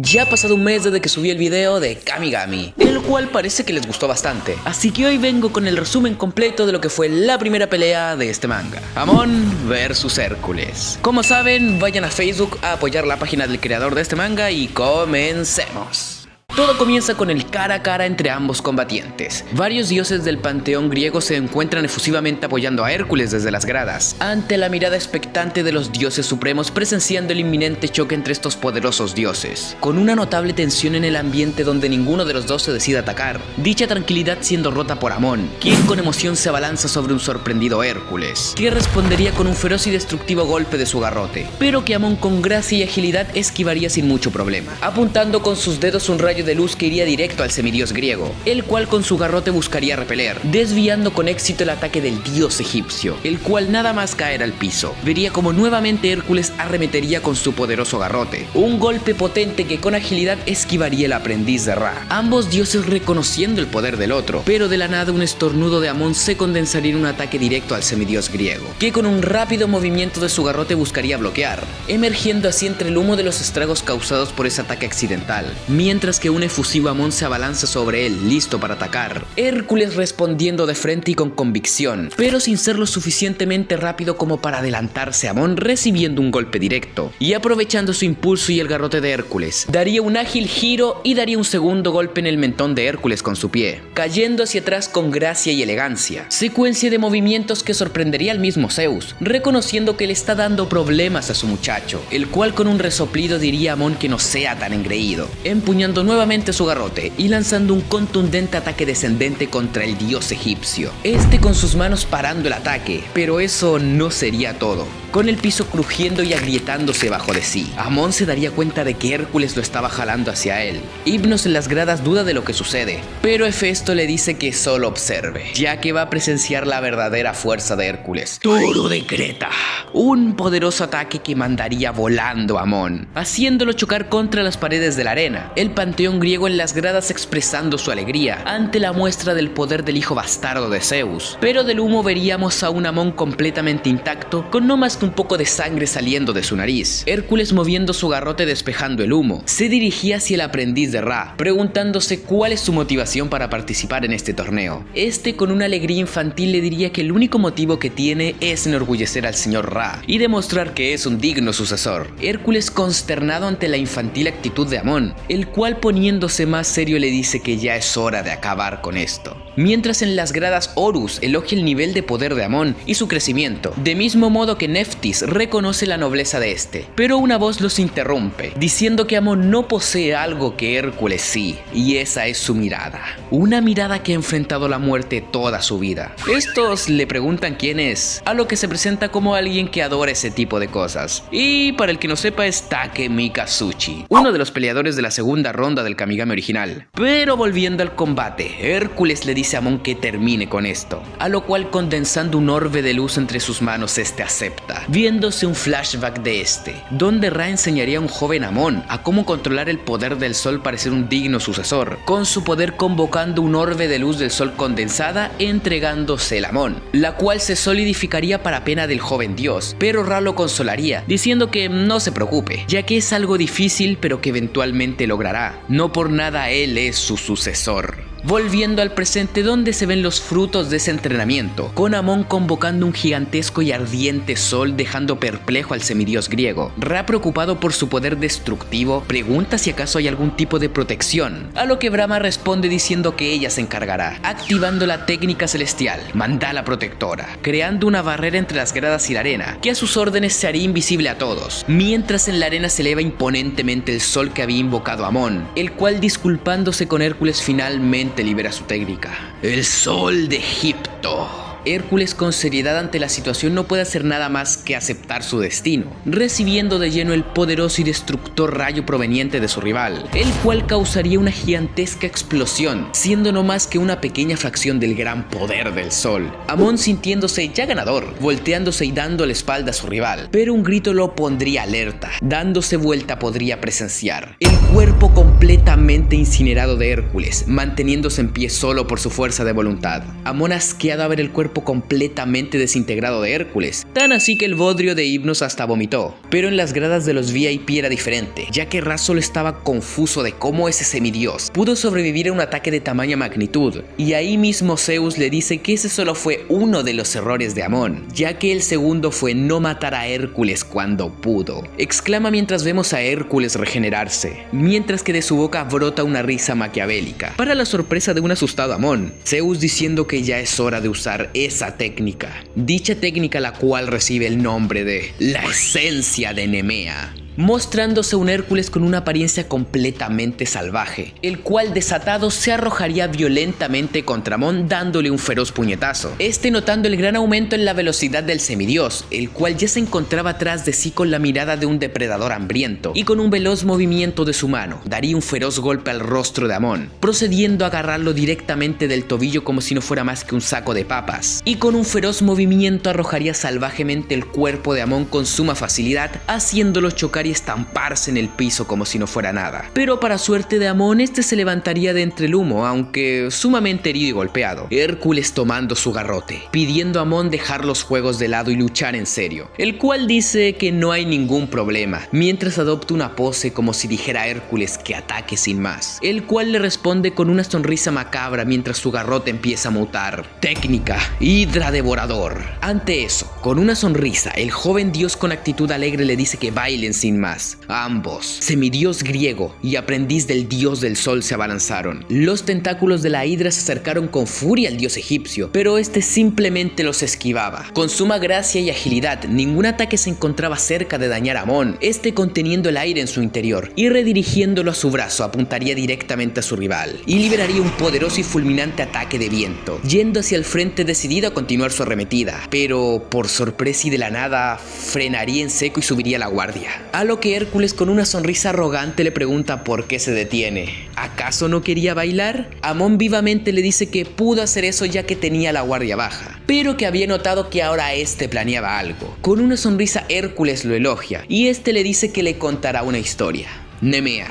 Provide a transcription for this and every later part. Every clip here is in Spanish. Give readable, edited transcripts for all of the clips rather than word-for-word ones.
Ya ha pasado un mes desde que subí el video de Kamigami, el cual parece que les gustó bastante, así que hoy vengo con el resumen completo de lo que fue la primera pelea de este manga, Amon vs Hércules. Como saben, vayan a Facebook a apoyar la página del creador de este manga y comencemos. Todo comienza con el cara a cara entre ambos combatientes. Varios dioses del panteón griego se encuentran efusivamente apoyando a Hércules desde las gradas, ante la mirada expectante de los dioses supremos presenciando el inminente choque entre estos poderosos dioses, con una notable tensión en el ambiente donde ninguno de los dos se decide atacar. Dicha tranquilidad siendo rota por Amon, quien con emoción se abalanza sobre un sorprendido Hércules, que respondería con un feroz y destructivo golpe de su garrote, pero que Amon con gracia y agilidad esquivaría sin mucho problema, apuntando con sus dedos un rayo de luz que iría directo al semidios griego, el cual con su garrote buscaría repeler, desviando con éxito el ataque del dios egipcio, el cual nada más caer al piso, vería como nuevamente Hércules arremetería con su poderoso garrote, un golpe potente que con agilidad esquivaría el aprendiz de Ra, ambos dioses reconociendo el poder del otro, pero de la nada un estornudo de Amon se condensaría en un ataque directo al semidios griego, que con un rápido movimiento de su garrote buscaría bloquear, emergiendo así entre el humo de los estragos causados por ese ataque accidental, mientras que un efusivo Amon se abalanza sobre él, listo para atacar. Hércules respondiendo de frente y con convicción, pero sin ser lo suficientemente rápido como para adelantarse a Amon, recibiendo un golpe directo, y aprovechando su impulso y el garrote de Hércules, daría un ágil giro y daría un segundo golpe en el mentón de Hércules con su pie, cayendo hacia atrás con gracia y elegancia, secuencia de movimientos que sorprendería al mismo Zeus, reconociendo que le está dando problemas a su muchacho, el cual con un resoplido diría a Amon que no sea tan engreído, empuñando nuevamente su garrote y lanzando un contundente ataque descendente contra el dios egipcio, este con sus manos parando el ataque, pero eso no sería todo. Con el piso crujiendo y agrietándose bajo de sí, Amon se daría cuenta de que Hércules lo estaba jalando hacia él. Hypnos en las gradas duda de lo que sucede, pero Hefesto le dice que solo observe, ya que va a presenciar la verdadera fuerza de Hércules. Toro de Creta, un poderoso ataque que mandaría volando a Amon, haciéndolo chocar contra las paredes de la arena, el panteón griego en las gradas expresando su alegría ante la muestra del poder del hijo bastardo de Zeus, pero del humo veríamos a un Amon completamente intacto, con no más que un poco de sangre saliendo de su nariz. Hércules, moviendo su garrote despejando el humo, se dirigía hacia el aprendiz de Ra, preguntándose cuál es su motivación para participar en este torneo. Este, con una alegría infantil, le diría que el único motivo que tiene es enorgullecer al señor Ra y demostrar que es un digno sucesor. Hércules, consternado ante la infantil actitud de Amon, el cual poniéndose más serio le dice que ya es hora de acabar con esto. Mientras en las gradas Horus elogia el nivel de poder de Amon y su crecimiento, de mismo modo que Neftis reconoce la nobleza de este, pero una voz los interrumpe, diciendo que Amon no posee algo que Hércules sí, y esa es su mirada. Una mirada que ha enfrentado la muerte toda su vida. Estos le preguntan quién es, a lo que se presenta como alguien que adora ese tipo de cosas. Y para el que no sepa, es Takemi Kazuchi, uno de los peleadores de la segunda ronda del Kamigami original. Pero volviendo al combate, Hércules le dice a Amon que termine con esto, a lo cual, condensando un orbe de luz entre sus manos, este acepta, viéndose un flashback de este, donde Ra enseñaría a un joven Amon a cómo controlar el poder del sol para ser un digno sucesor, con su poder convocando un orbe de luz del sol condensada, entregándose el Amon, la cual se solidificaría para pena del joven dios, pero Ra lo consolaría, diciendo que no se preocupe, ya que es algo difícil pero que eventualmente logrará, no por nada él es su sucesor. Volviendo al presente, donde se ven los frutos de ese entrenamiento, con Amon convocando un gigantesco y ardiente sol, dejando perplejo al semidios griego. Ra, preocupado por su poder destructivo, pregunta si acaso hay algún tipo de protección, a lo que Brahma responde diciendo que ella se encargará, activando la técnica celestial, Mandala Protectora, creando una barrera entre las gradas y la arena, que a sus órdenes se haría invisible a todos, mientras en la arena se eleva imponentemente el sol que había invocado Amon, el cual, disculpándose con Hércules, finalmente libera su técnica. El sol de Egipto. Hércules, con seriedad ante la situación, no puede hacer nada más que aceptar su destino, recibiendo de lleno el poderoso y destructor rayo proveniente de su rival, el cual causaría una gigantesca explosión, siendo no más que una pequeña fracción del gran poder del sol. Amon, sintiéndose ya ganador, volteándose y dando la espalda a su rival, pero un grito lo pondría alerta. Dándose vuelta podría presenciar el cuerpo completamente incinerado de Hércules, manteniéndose en pie solo por su fuerza de voluntad. Amon, asqueado a ver el cuerpo cuerpo completamente desintegrado de Hércules, tan así que el bodrio de Hipnos hasta vomitó. Pero en las gradas de los VIP era diferente, ya que Ra solo estaba confuso de cómo ese semidios pudo sobrevivir a un ataque de tamaña magnitud, y ahí mismo Zeus le dice que ese solo fue uno de los errores de Amón, ya que el segundo fue no matar a Hércules cuando pudo. Exclama mientras vemos a Hércules regenerarse, mientras que de su boca brota una risa maquiavélica, para la sorpresa de un asustado Amón, Zeus diciendo que ya es hora de usar esa técnica. Dicha técnica, la cual recibe el nombre de la esencia de Nemea, mostrándose un Hércules con una apariencia completamente salvaje, el cual desatado se arrojaría violentamente contra Amón dándole un feroz puñetazo, notando el gran aumento en la velocidad del semidios, el cual ya se encontraba atrás de sí con la mirada de un depredador hambriento, y con un veloz movimiento de su mano, daría un feroz golpe al rostro de Amón, procediendo a agarrarlo directamente del tobillo como si no fuera más que un saco de papas, y con un feroz movimiento arrojaría salvajemente el cuerpo de Amón con suma facilidad, haciéndolo chocar y estamparse en el piso como si no fuera nada. Pero para suerte de Amón, este se levantaría de entre el humo, aunque sumamente herido y golpeado, Hércules tomando su garrote, pidiendo a Amón dejar los juegos de lado y luchar en serio, el cual dice que no hay ningún problema, mientras adopta una pose como si dijera a Hércules que ataque sin más, el cual le responde con una sonrisa macabra mientras su garrote empieza a mutar. Técnica, Hidra Devorador. Ante eso, con una sonrisa, el joven dios con actitud alegre le dice que bailen sin más. Ambos, semidios griego y aprendiz del dios del sol, se abalanzaron. Los tentáculos de la hidra se acercaron con furia al dios egipcio, pero este simplemente los esquivaba. Con suma gracia y agilidad, ningún ataque se encontraba cerca de dañar a Amón, conteniendo el aire en su interior, y redirigiéndolo a su brazo, apuntaría directamente a su rival, y liberaría un poderoso y fulminante ataque de viento, yendo hacia el frente decidido a continuar su arremetida, pero por sorpresa y de la nada, frenaría en seco y subiría la guardia. A lo que Hércules con una sonrisa arrogante le pregunta por qué se detiene. ¿Acaso no quería bailar? Amón vivamente le dice que pudo hacer eso ya que tenía la guardia baja, pero que había notado que ahora planeaba algo. Con una sonrisa Hércules lo elogia, y le dice que le contará una historia. Nemea.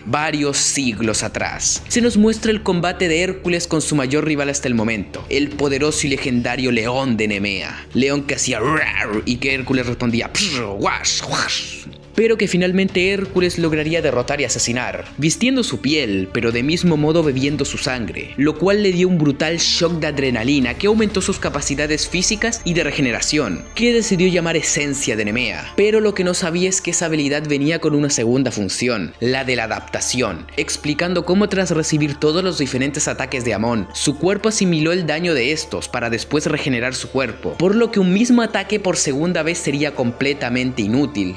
Varios siglos atrás, se nos muestra el combate de Hércules con su mayor rival hasta el momento, el poderoso y legendario león de Nemea. León que hacía rar y que Hércules respondía wash, wash, pero que finalmente Hércules lograría derrotar y asesinar, vistiendo su piel, pero de mismo modo bebiendo su sangre, lo cual le dio un brutal shock de adrenalina que aumentó sus capacidades físicas y de regeneración, que decidió llamar esencia de Nemea. Pero lo que no sabía es que esa habilidad venía con una segunda función, la de la adaptación, explicando cómo tras recibir todos los diferentes ataques de Amón, su cuerpo asimiló el daño de estos para después regenerar su cuerpo, por lo que un mismo ataque por segunda vez sería completamente inútil.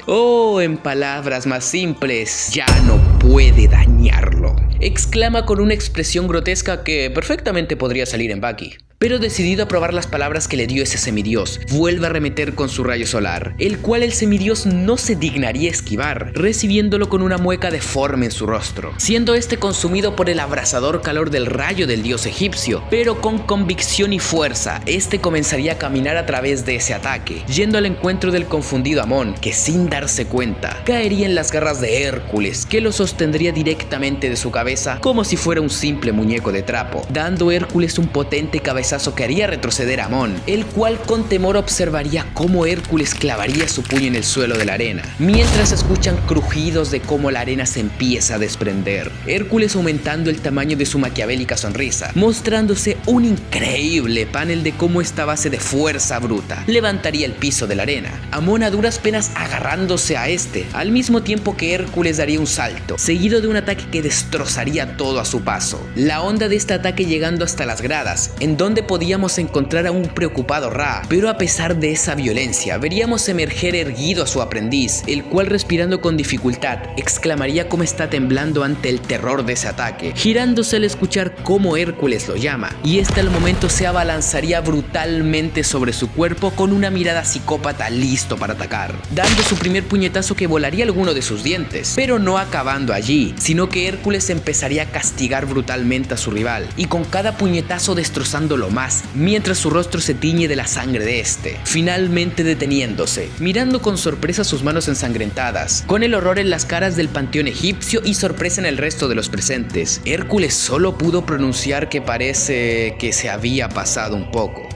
En palabras más simples, ya no puede dañarlo. Exclama con una expresión grotesca que perfectamente podría salir en Baki. Pero decidido a probar las palabras que le dio ese semidios, vuelve a arremeter con su rayo solar, el cual el semidios no se dignaría esquivar, recibiéndolo con una mueca deforme en su rostro, siendo consumido por el abrasador calor del rayo del dios egipcio. Pero con convicción y fuerza, comenzaría a caminar a través de ese ataque, yendo al encuentro del confundido Amón, que sin darse cuenta, caería en las garras de Hércules, que lo sostendría directamente de su cabeza como si fuera un simple muñeco de trapo, dando a Hércules un potente cabezazo que haría retroceder a Amón, el cual con temor observaría cómo Hércules clavaría su puño en el suelo de la arena, mientras escuchan crujidos de cómo la arena se empieza a desprender, Hércules aumentando el tamaño de su maquiavélica sonrisa, mostrándose un increíble panel de cómo esta base de fuerza bruta levantaría el piso de la arena, Amón a duras penas agarrándose a al mismo tiempo que Hércules daría un salto, seguido de un ataque que destrozaría todo a su paso, la onda de este ataque llegando hasta las gradas, en donde podíamos encontrar a un preocupado Ra, pero a pesar de esa violencia, veríamos emerger erguido a su aprendiz, el cual respirando con dificultad, exclamaría cómo está temblando ante el terror de ese ataque, girándose al escuchar cómo Hércules lo llama, y al momento se abalanzaría brutalmente sobre su cuerpo con una mirada psicópata listo para atacar, dando su primer puñetazo que volaría alguno de sus dientes, pero no acabando allí, sino que Hércules empezaría a castigar brutalmente a su rival, y con cada puñetazo destrozándolo más, mientras su rostro se tiñe de la sangre de finalmente deteniéndose, mirando con sorpresa sus manos ensangrentadas, con el horror en las caras del panteón egipcio y sorpresa en el resto de los presentes. Hércules solo pudo pronunciar que parece que se había pasado un poco.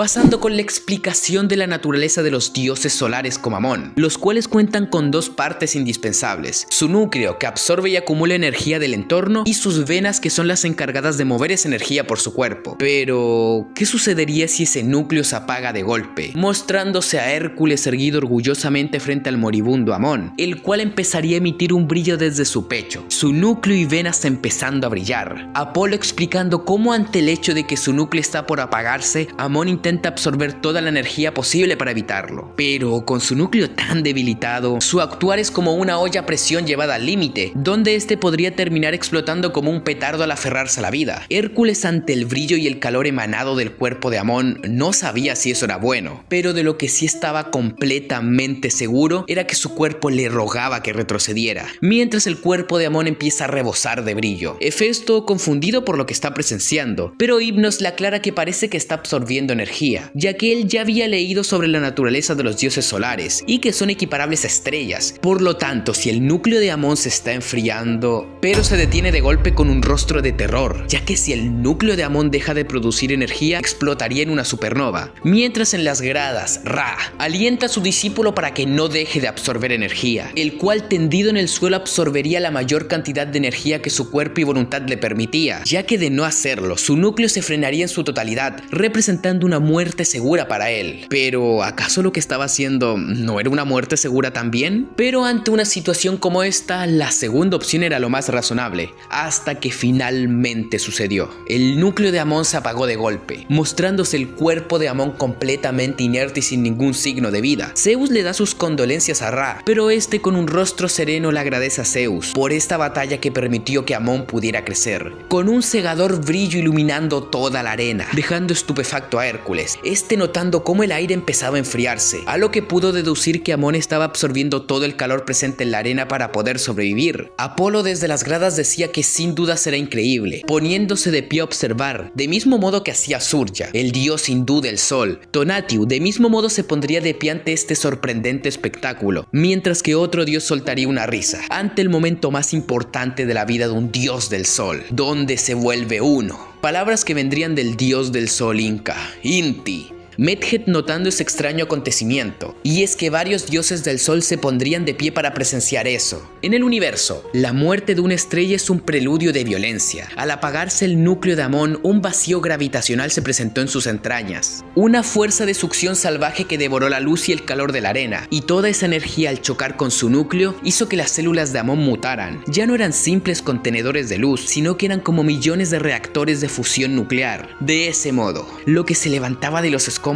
pasando con la explicación de la naturaleza de los dioses solares como Amón, los cuales cuentan con dos partes indispensables: su núcleo, que absorbe y acumula energía del entorno, y sus venas, que son las encargadas de mover esa energía por su cuerpo. Pero, ¿qué sucedería si ese núcleo se apaga de golpe? Mostrándose a Hércules erguido orgullosamente frente al moribundo Amón, el cual empezaría a emitir un brillo desde su pecho, su núcleo y venas empezando a brillar. Apolo explicando cómo, ante el hecho de que su núcleo está por apagarse, Amón intenta absorber toda la energía posible para evitarlo. Pero con su núcleo tan debilitado, su actuar es como una olla a presión llevada al límite, donde este podría terminar explotando como un petardo al aferrarse a la vida. Hércules, ante el brillo y el calor emanado del cuerpo de Amón, no sabía si eso era bueno, pero de lo que sí estaba completamente seguro era que su cuerpo le rogaba que retrocediera, mientras el cuerpo de Amón empieza a rebosar de brillo. Hefesto, confundido por lo que está presenciando, pero Hipnos le aclara que parece que está absorbiendo energía, ya que él ya había leído sobre la naturaleza de los dioses solares y que son equiparables a estrellas. Por lo tanto, si el núcleo de Amón se está enfriando, pero se detiene de golpe con un rostro de terror, ya que si el núcleo de Amón deja de producir energía, explotaría en una supernova. Mientras en las gradas, Ra alienta a su discípulo para que no deje de absorber energía, el cual tendido en el suelo absorbería la mayor cantidad de energía que su cuerpo y voluntad le permitía, ya que de no hacerlo, su núcleo se frenaría en su totalidad, representando una muerte segura para él. Pero, ¿acaso lo que estaba haciendo no era una muerte segura también? Pero ante una situación como esta, la segunda opción era lo más razonable, hasta que finalmente sucedió. El núcleo de Amón se apagó de golpe, mostrándose el cuerpo de Amón completamente inerte y sin ningún signo de vida. Zeus le da sus condolencias a Ra, pero este, con un rostro sereno, le agradece a Zeus por esta batalla que permitió que Amón pudiera crecer, con un cegador brillo iluminando toda la arena, dejando estupefacto a Hércules, este notando cómo el aire empezaba a enfriarse, a lo que pudo deducir que Amón estaba absorbiendo todo el calor presente en la arena para poder sobrevivir. Apolo desde las gradas decía que sin duda será increíble, poniéndose de pie a observar, de mismo modo que hacía Surya, el dios hindú del sol. Tonatiuh de mismo modo se pondría de pie ante este sorprendente espectáculo, mientras que otro dios soltaría una risa ante el momento más importante de la vida de un dios del sol, donde se vuelve uno. Palabras que vendrían del dios del sol inca, Inti. Medjet notando ese extraño acontecimiento, y es que varios dioses del sol se pondrían de pie para presenciar eso. En el universo, la muerte de una estrella es un preludio de violencia. Al apagarse el núcleo de Amón, un vacío gravitacional se presentó en sus entrañas, una fuerza de succión salvaje que devoró la luz y el calor de la arena, y toda esa energía al chocar con su núcleo hizo que las células de Amón mutaran. Ya no eran simples contenedores de luz, sino que eran como millones de reactores de fusión nuclear. De ese modo, lo que se levantaba de los escombros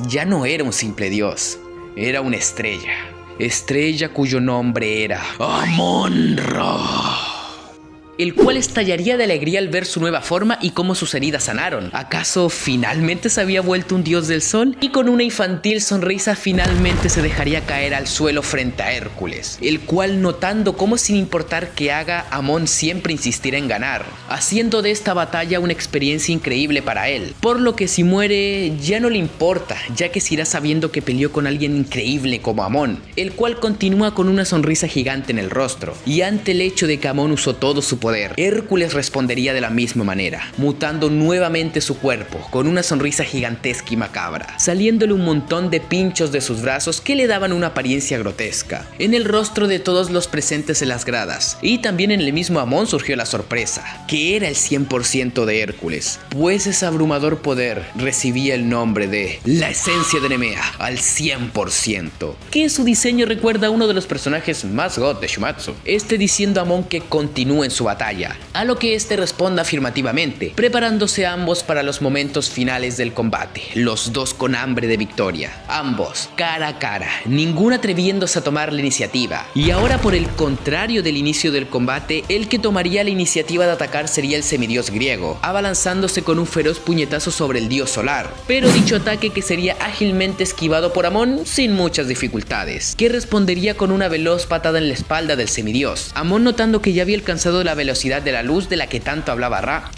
ya no era un simple dios, era una estrella. Estrella cuyo nombre era Amon-Ra, el cual estallaría de alegría al ver su nueva forma y cómo sus heridas sanaron. ¿Acaso finalmente se había vuelto un dios del sol? Y con una infantil sonrisa finalmente se dejaría caer al suelo frente a Hércules, el cual, notando cómo sin importar qué haga, Amón siempre insistirá en ganar, haciendo de esta batalla una experiencia increíble para él, por lo que si muere ya no le importa, ya que se irá sabiendo que peleó con alguien increíble como Amón, el cual continúa con una sonrisa gigante en el rostro. Y ante el hecho de que Amón usó todo su poder, Hércules respondería de la misma manera, mutando nuevamente su cuerpo con una sonrisa gigantesca y macabra, saliéndole un montón de pinchos de sus brazos que le daban una apariencia grotesca en el rostro de todos los presentes en las gradas. Y también en el mismo Amón surgió la sorpresa, que era el 100% de Hércules, pues ese abrumador poder recibía el nombre de la esencia de Nemea al 100%, que su diseño recuerda a uno de los personajes más god de Shumatsu, diciendo a Amón que continúe en su batalla, a lo que este responde afirmativamente, preparándose ambos para los momentos finales del combate, los dos con hambre de victoria, ambos cara a cara, ninguno atreviéndose a tomar la iniciativa. Y ahora, por el contrario del inicio del combate, el que tomaría la iniciativa de atacar sería el semidios griego, abalanzándose con un feroz puñetazo sobre el dios solar, pero dicho ataque que sería ágilmente esquivado por Amón sin muchas dificultades, que respondería con una veloz patada en la espalda del semidios. Amón, notando que ya había alcanzado la velocidad de la luz de la que tanto hablaba Ra,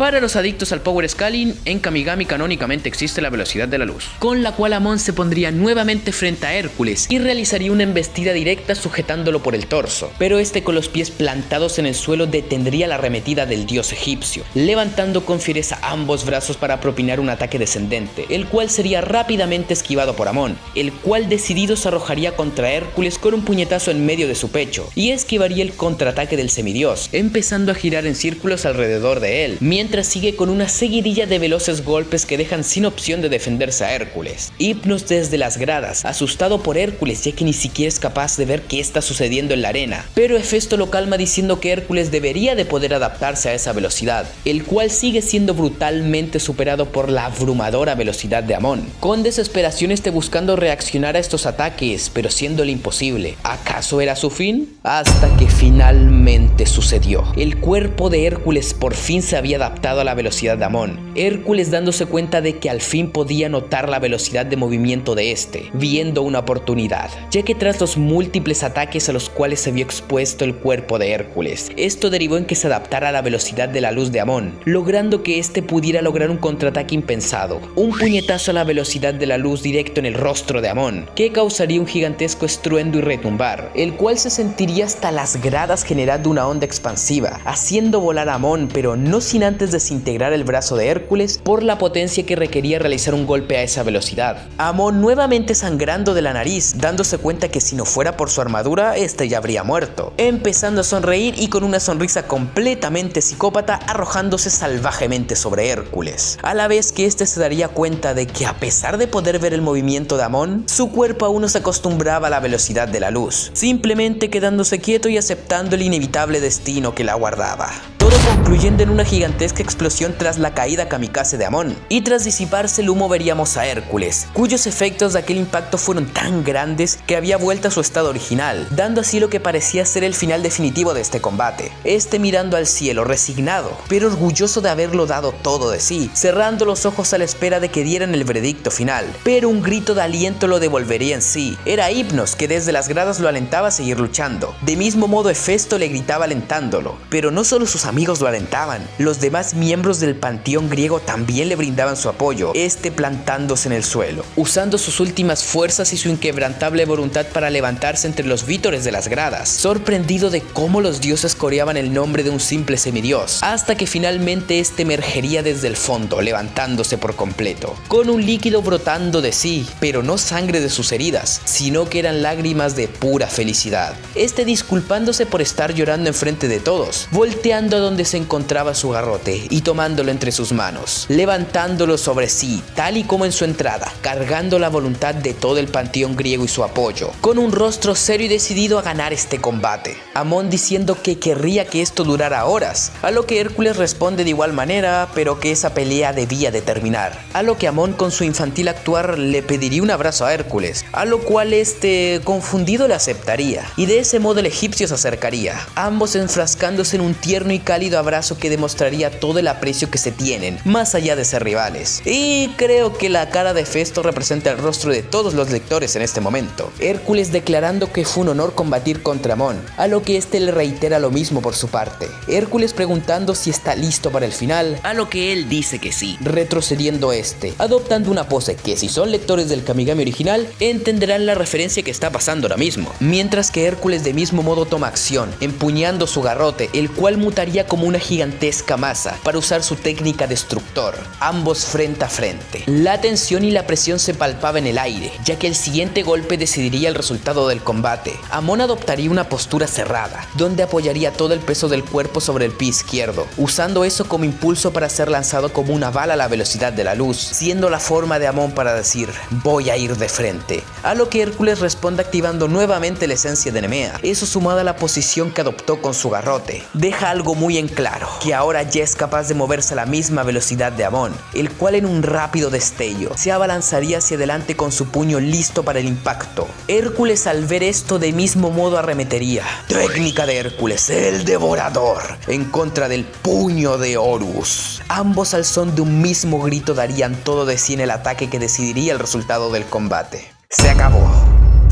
Para los adictos al power scaling, en Kamigami canónicamente existe la velocidad de la luz, con la cual Amon se pondría nuevamente frente a Hércules y realizaría una embestida directa sujetándolo por el torso, pero este con los pies plantados en el suelo detendría la arremetida del dios egipcio, levantando con fiereza ambos brazos para propinar un ataque descendente, el cual sería rápidamente esquivado por Amon, el cual decidido se arrojaría contra Hércules con un puñetazo en medio de su pecho y esquivaría el contraataque del semidios, empezando a girar en círculos alrededor de él, mientras sigue con una seguidilla de veloces golpes que dejan sin opción de defenderse a Hércules. Hypnos desde las gradas, asustado por Hércules ya que ni siquiera es capaz de ver qué está sucediendo en la arena, pero Hefesto lo calma diciendo que Hércules debería de poder adaptarse a esa velocidad, el cual sigue siendo brutalmente superado por la abrumadora velocidad de Amon. Con desesperación esté buscando reaccionar a estos ataques, pero siéndole imposible. ¿Acaso era su fin? Hasta que finalmente sucedió. El cuerpo de Hércules por fin se había adaptado a la velocidad de Amon, Hércules dándose cuenta de que al fin podía notar la velocidad de movimiento de este, viendo una oportunidad, ya que tras los múltiples ataques a los cuales se vio expuesto el cuerpo de Hércules, esto derivó en que se adaptara a la velocidad de la luz de Amon, logrando que este pudiera lograr un contraataque impensado, un puñetazo a la velocidad de la luz directo en el rostro de Amon, que causaría un gigantesco estruendo y retumbar, el cual se sentiría hasta las gradas generando una onda expansiva, haciendo volar a Amon, pero no sin antes desintegrar el brazo de Hércules por la potencia que requería realizar un golpe a esa velocidad. Amon nuevamente sangrando de la nariz, dándose cuenta que si no fuera por su armadura, este ya habría muerto, empezando a sonreír y con una sonrisa completamente psicópata arrojándose salvajemente sobre Hércules, a la vez que este se daría cuenta de que a pesar de poder ver el movimiento de Amon, su cuerpo aún no se acostumbraba a la velocidad de la luz, simplemente quedándose quieto y aceptando el inevitable destino que la aguardaba. Todo concluyendo en una gigantesca explosión tras la caída kamikaze de Amon, y tras disiparse el humo veríamos a Hércules, cuyos efectos de aquel impacto fueron tan grandes que había vuelto a su estado original, dando así lo que parecía ser el final definitivo de este combate, este mirando al cielo resignado, pero orgulloso de haberlo dado todo de sí, cerrando los ojos a la espera de que dieran el veredicto final, pero un grito de aliento lo devolvería en sí. Era Hypnos que desde las gradas lo alentaba a seguir luchando, de mismo modo Hefesto le gritaba alentándolo, pero no solo sus amigos lo alentaban, los demás miembros del panteón griego también le brindaban su apoyo, este plantándose en el suelo, usando sus últimas fuerzas y su inquebrantable voluntad para levantarse entre los vítores de las gradas, sorprendido de cómo los dioses coreaban el nombre de un simple semidios, hasta que finalmente este emergería desde el fondo, levantándose por completo, con un líquido brotando de sí, pero no sangre de sus heridas, sino que eran lágrimas de pura felicidad, este disculpándose por estar llorando enfrente de todos, volteando a donde se encontraba su garrote y tomándolo entre sus manos, levantándolo sobre sí, tal y como en su entrada, cargando la voluntad de todo el panteón griego y su apoyo, con un rostro serio y decidido a ganar este combate. Amon diciendo que querría que esto durara horas, a lo que Hércules responde de igual manera, pero que esa pelea debía de terminar, a lo que Amon con su infantil actuar le pediría un abrazo a Hércules, a lo cual este confundido le aceptaría, y de ese modo el egipcio se acercaría, ambos enfrascándose en un tierno y cálido abrazo que demostraría todo el aprecio que se tienen, más allá de ser rivales. Y creo que la cara de Hefesto representa el rostro de todos los lectores en este momento. Hércules declarando que fue un honor combatir contra Amon, a lo que este le reitera lo mismo por su parte. Hércules preguntando si está listo para el final, a lo que él dice que sí, retrocediendo este, adoptando una pose que si son lectores del Kamigami original, entenderán la referencia que está pasando ahora mismo. Mientras que Hércules de mismo modo toma acción, empuñando su garrote, el cual mutaría como una gigantesca masa para usar su técnica destructor, ambos frente a frente. La tensión y la presión se palpaba en el aire, ya que el siguiente golpe decidiría el resultado del combate. Amon adoptaría una postura cerrada, donde apoyaría todo el peso del cuerpo sobre el pie izquierdo, usando eso como impulso para ser lanzado como una bala a la velocidad de la luz, siendo la forma de Amon para decir, voy a ir de frente, a lo que Hércules responde activando nuevamente la esencia de Nemea, eso sumado a la posición que adoptó con su garrote, deja algo muy en claro, que ahora ya es capaz de moverse a la misma velocidad de Amon, el cual en un rápido destello se abalanzaría hacia adelante con su puño listo para el impacto. Hércules al ver esto de mismo modo arremetería, técnica de Hércules, el devorador, en contra del puño de Horus. Ambos al son de un mismo grito darían todo de sí en el ataque que decidiría el resultado del combate. Se acabó.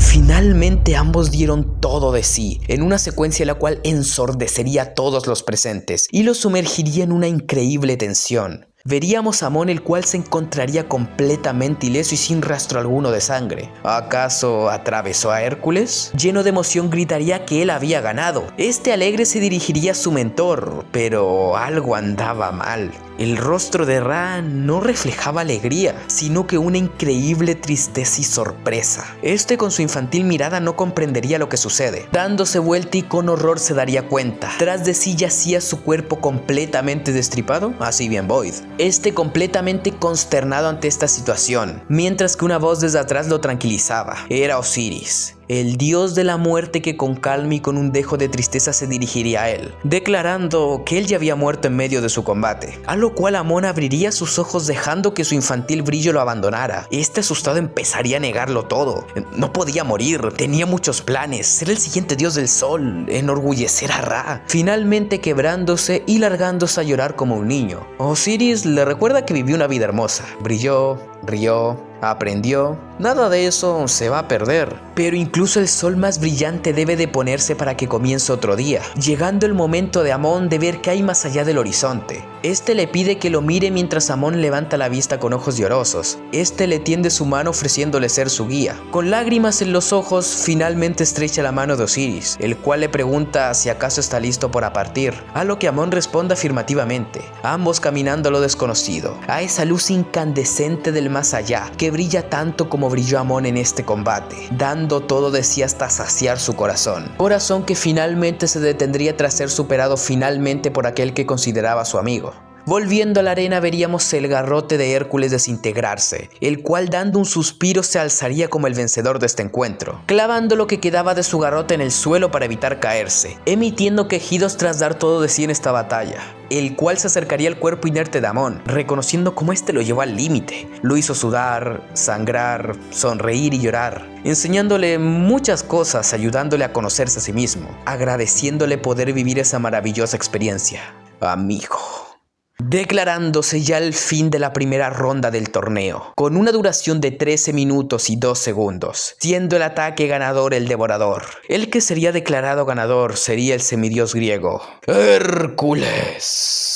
Finalmente ambos dieron todo de sí, en una secuencia la cual ensordecería a todos los presentes y los sumergiría en una increíble tensión. Veríamos a Amon, el cual se encontraría completamente ileso y sin rastro alguno de sangre. ¿Acaso atravesó a Hércules? Lleno de emoción gritaría que él había ganado. Este alegre se dirigiría a su mentor, pero algo andaba mal. El rostro de Ra no reflejaba alegría, sino que una increíble tristeza y sorpresa. Este con su infantil mirada no comprendería lo que sucede. Dándose vuelta y con horror se daría cuenta. Tras de sí yacía su cuerpo completamente destripado, así bien Void. Este completamente consternado ante esta situación, mientras que una voz desde atrás lo tranquilizaba. Era Osiris, el dios de la muerte, que con calma y con un dejo de tristeza se dirigiría a él, declarando que él ya había muerto en medio de su combate, a lo cual Amon abriría sus ojos dejando que su infantil brillo lo abandonara. Este asustado empezaría a negarlo todo. No podía morir, tenía muchos planes, ser el siguiente dios del sol, enorgullecer a Ra. Finalmente quebrándose y largándose a llorar como un niño. Osiris le recuerda que vivió una vida hermosa, brilló, rió, aprendió. Nada de eso se va a perder, pero incluso el sol más brillante debe de ponerse para que comience otro día, llegando el momento de Amon de ver qué hay más allá del horizonte. Este le pide que lo mire mientras Amon levanta la vista con ojos llorosos. Este le tiende su mano ofreciéndole ser su guía. Con lágrimas en los ojos, finalmente estrecha la mano de Osiris, el cual le pregunta si acaso está listo para partir, a lo que Amon responde afirmativamente, ambos caminando a lo desconocido, a esa luz incandescente del más allá, que brilla tanto como brilló Amon en este combate, dando todo de sí hasta saciar su corazón. Corazón que finalmente se detendría tras ser superado finalmente por aquel que consideraba su amigo. Volviendo a la arena veríamos el garrote de Hércules desintegrarse, el cual dando un suspiro se alzaría como el vencedor de este encuentro, clavando lo que quedaba de su garrote en el suelo para evitar caerse, emitiendo quejidos tras dar todo de sí en esta batalla, el cual se acercaría al cuerpo inerte de Amon, reconociendo cómo este lo llevó al límite. Lo hizo sudar, sangrar, sonreír y llorar, enseñándole muchas cosas, ayudándole a conocerse a sí mismo, agradeciéndole poder vivir esa maravillosa experiencia. Amigo. Declarándose ya el fin de la primera ronda del torneo, con una duración de 13 minutos y 2 segundos, siendo el ataque ganador el Devorador. El que sería declarado ganador sería el semidios griego, Hércules.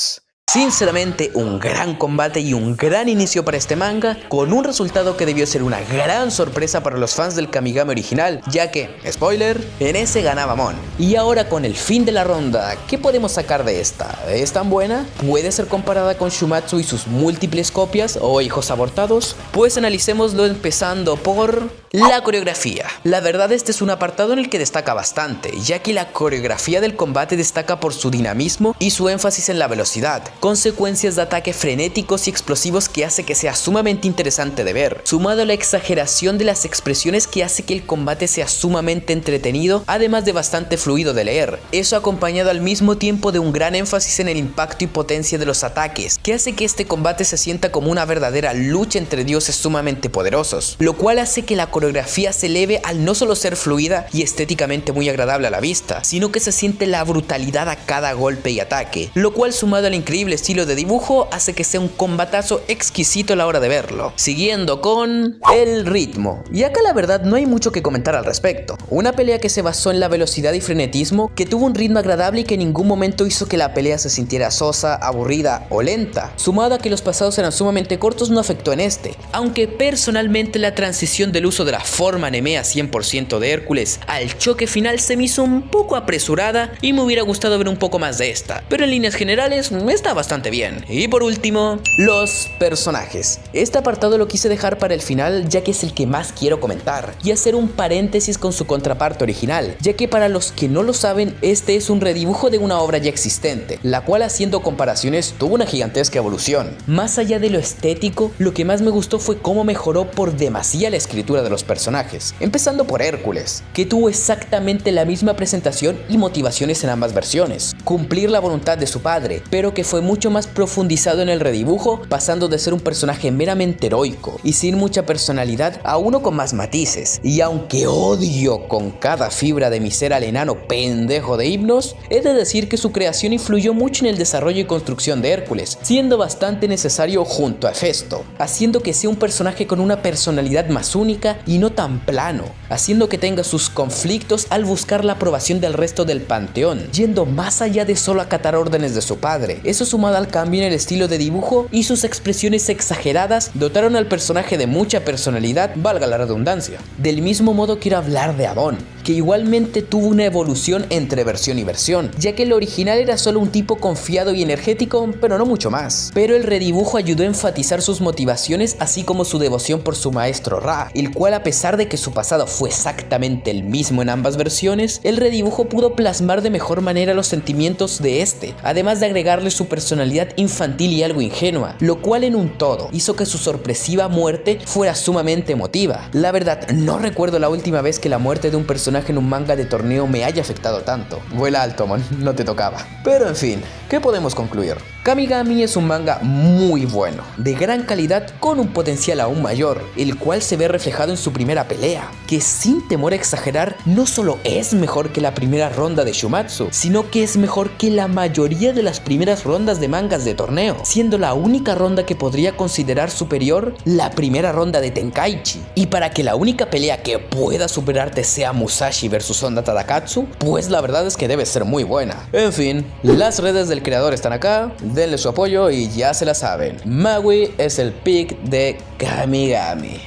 Sinceramente, un gran combate y un gran inicio para este manga, con un resultado que debió ser una gran sorpresa para los fans del Kamigami original, ya que, spoiler, en ese ganaba Amon. Y ahora con el fin de la ronda, ¿qué podemos sacar de esta? ¿Es tan buena? ¿Puede ser comparada con Shumatsu y sus múltiples copias o hijos abortados? Pues analicémoslo empezando por la coreografía. La verdad, este es un apartado en el que destaca bastante, ya que la coreografía del combate destaca por su dinamismo y su énfasis en la velocidad, consecuencias de ataque frenéticos y explosivos que hace que sea sumamente interesante de ver, sumado a la exageración de las expresiones que hace que el combate sea sumamente entretenido, además de bastante fluido de leer. Eso acompañado al mismo tiempo de un gran énfasis en el impacto y potencia de los ataques, que hace que este combate se sienta como una verdadera lucha entre dioses sumamente poderosos, lo cual hace que la coreografía se eleve al no solo ser fluida y estéticamente muy agradable a la vista, sino que se siente la brutalidad a cada golpe y ataque, lo cual sumado al increíble estilo de dibujo hace que sea un combatazo exquisito a la hora de verlo. Siguiendo con el ritmo, y acá la verdad no hay mucho que comentar al respecto. Una pelea que se basó en la velocidad y frenetismo, que tuvo un ritmo agradable y que en ningún momento hizo que la pelea se sintiera sosa, aburrida o lenta. Sumado a que los pasados eran sumamente cortos, no afectó en este, aunque personalmente la transición del uso de la forma Nemea 100% de Hércules al choque final se me hizo un poco apresurada y me hubiera gustado ver un poco más de esta, pero en líneas generales está bastante bien. Y por último, los personajes. Este apartado lo quise dejar para el final, ya que es el que más quiero comentar, y hacer un paréntesis con su contraparte original, ya que para los que no lo saben, este es un redibujo de una obra ya existente, la cual haciendo comparaciones tuvo una gigantesca evolución. Más allá de lo estético, lo que más me gustó fue cómo mejoró por demasía la escritura de los personajes, empezando por Hércules, que tuvo exactamente la misma presentación y motivaciones en ambas versiones, cumplir la voluntad de su padre, pero que fue mucho más profundizado en el redibujo, pasando de ser un personaje meramente heroico y sin mucha personalidad a uno con más matices. Y aunque odio con cada fibra de mi ser al enano pendejo de Hipnos, he de decir que su creación influyó mucho en el desarrollo y construcción de Hércules, siendo bastante necesario junto a Hefesto, haciendo que sea un personaje con una personalidad más única y no tan plano, haciendo que tenga sus conflictos al buscar la aprobación del resto del panteón, yendo más allá de solo acatar órdenes de su padre. Eso sumado al cambio en el estilo de dibujo y sus expresiones exageradas dotaron al personaje de mucha personalidad, valga la redundancia. Del mismo modo quiero hablar de Amon, que igualmente tuvo una evolución entre versión y versión, ya que el original era solo un tipo confiado y energético, pero no mucho más. Pero el redibujo ayudó a enfatizar sus motivaciones así como su devoción por su maestro Ra, el cual, a pesar de que su pasado fue exactamente el mismo en ambas versiones, el redibujo pudo plasmar de mejor manera los sentimientos de este, además de agregarle su personalidad infantil y algo ingenua, lo cual en un todo hizo que su sorpresiva muerte fuera sumamente emotiva. La verdad, no recuerdo la última vez que la muerte de un personaje en un manga de torneo me haya afectado tanto. Vuela alto, Amon, no te tocaba. Pero en fin, ¿qué podemos concluir? Kamigami es un manga muy bueno, de gran calidad con un potencial aún mayor, el cual se ve reflejado en su primera pelea, que sin temor a exagerar, no solo es mejor que la primera ronda de Shumatsu, sino que es mejor que la mayoría de las primeras rondas de mangas de torneo, siendo la única ronda que podría considerar superior la primera ronda de Tenkaichi. Y para que la única pelea que pueda superarte sea Musashi vs Honda Tadakatsu, pues la verdad es que debe ser muy buena. En fin, las redes del creador están acá, denle su apoyo y ya se la saben. Maui es el pick de Kamigami.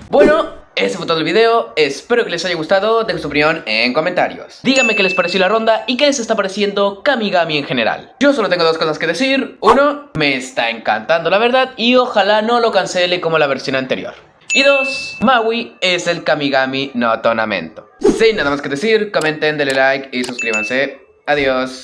Bueno, ese fue todo el video, espero que les haya gustado, dejen su opinión en comentarios. Díganme qué les pareció la ronda y qué les está pareciendo Kamigami en general. Yo solo tengo dos cosas que decir. Uno, me está encantando la verdad y ojalá no lo cancele como la versión anterior. Y dos, Maui es el Kamigami no Tonamento. Sin nada más que decir, comenten, denle like y suscríbanse. Adiós.